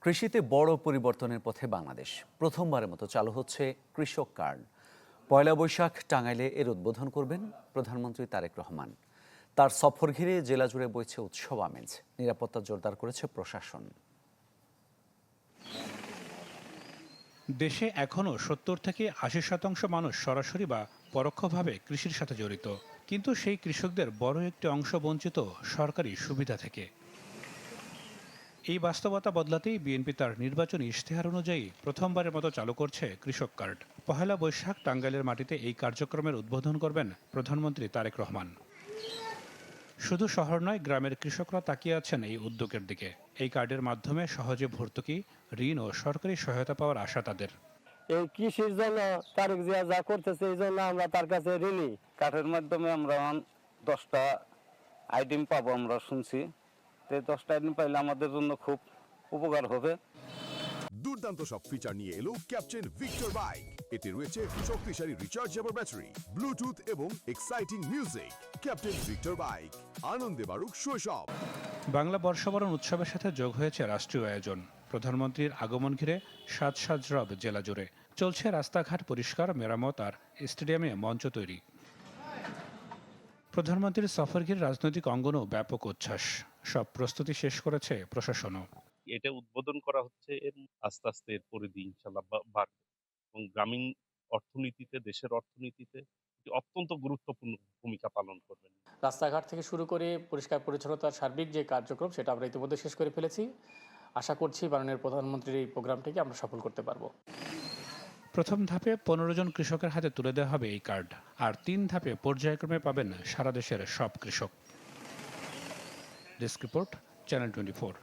কৃষিতে বড় পরিবর্তনের পথে বাংলাদেশ। প্রথমবারের মতো চালু হচ্ছে কৃষক কার্ড। পয়লা বৈশাখ টাঙ্গাইলে এর উদ্বোধন করবেন প্রধানমন্ত্রী তারেক রহমান। তার সফর ঘিরে জেলা জুড়ে বইছে উৎসব আমেজ। নিরাপত্তা জোরদার করেছে প্রশাসন। দেশে এখনও ৭০ থেকে ৮০% মানুষ সরাসরি বা পরোক্ষভাবে কৃষির সাথে জড়িত, কিন্তু সেই কৃষকদের বড় একটি অংশ বঞ্চিত সরকারি সুবিধা থেকে। এই বাস্তবতা বদলাতেই বিএনপি তার নির্বাচনী ইশতেহার অনুযায়ী প্রথমবারের মতো চালু করছে কৃষক কার্ড। পহেলা বৈশাখ টাঙ্গাইলের মাটিতে এই কার্যক্রমের উদ্বোধন করবেন প্রধানমন্ত্রী তারেক রহমান। শুধু শহর নয়, গ্রামের কৃষকরা তাকিয়ে আছেন এই উদ্যোগের দিকে। এই কার্ডের মাধ্যমে সহজে ভর্তুকি, ঋণ ও সরকারি সহায়তা পাওয়ার আশা তাদের। এই কৃষির জন্য তারেক জিয়া যা করতেছে এই জন্য আমরা তার কাছে ঋণী। কার্ডের মাধ্যমে আমরা 10টা আইটেম পাবো, আমরা শুনছি। তো 10টা আইটেম পাইলে আমাদের জন্য খুব উপকার হবে। দুর্দান্ত সব ফিচার নিয়ে এলো ক্যাপ্টেন ভিক্টর বাইক। এতে রয়েছে শক্তিশালী রিচার্জেবল ব্যাটারি, ব্লুটুথ এবং exciting music. Captain Victor bike, আনন্দে বাড়ুক শৈশব। বাংলা বর্ষবরণ উৎসবের সাথে যোগ হয়েছে রাষ্ট্রীয় আয়োজন। প্রধানমন্ত্রীর আগমন ঘিরে সাজ রব জেলা জুড়ে। চলছে রাস্তাঘাট পরিষ্কার, মেরামত আর স্টেডিয়ামে মঞ্চ তৈরি। প্রধানমন্ত্রীর সফর ঘিরে রাজনৈতিক অঙ্গনেও ব্যাপক উচ্ছ্বাস। সব প্রস্তুতি শেষ করেছে প্রশাসনও। এটা উদ্বোধন করা হচ্ছে, এর আস্তে আস্তে এর পরিধি ইনশাল্লাহ বাড়বে এবং গ্রামীণ অর্থনীতিতে, দেশের অর্থনীতিতে অত্যন্ত গুরুত্বপূর্ণ ভূমিকা পালন করবেন। রাস্তাঘাট থেকে শুরু করে পরিষ্কার পরিচ্ছন্নতার সার্বিক যে কার্যক্রম সেটা আমরা ইতিমধ্যে শেষ করে ফেলেছি। আশা করছি মাননীয় প্রধানমন্ত্রীর এই প্রোগ্রামটিকে আমরা সফল করতে পারবো। প্রথম ধাপে 15 জন কৃষকের হাতে তুলে দেওয়া হবে এই কার্ড, আর 3 ধাপে পর্যায়ক্রমে পাবেন সারা দেশের সব কৃষক। Desk report, channel 24।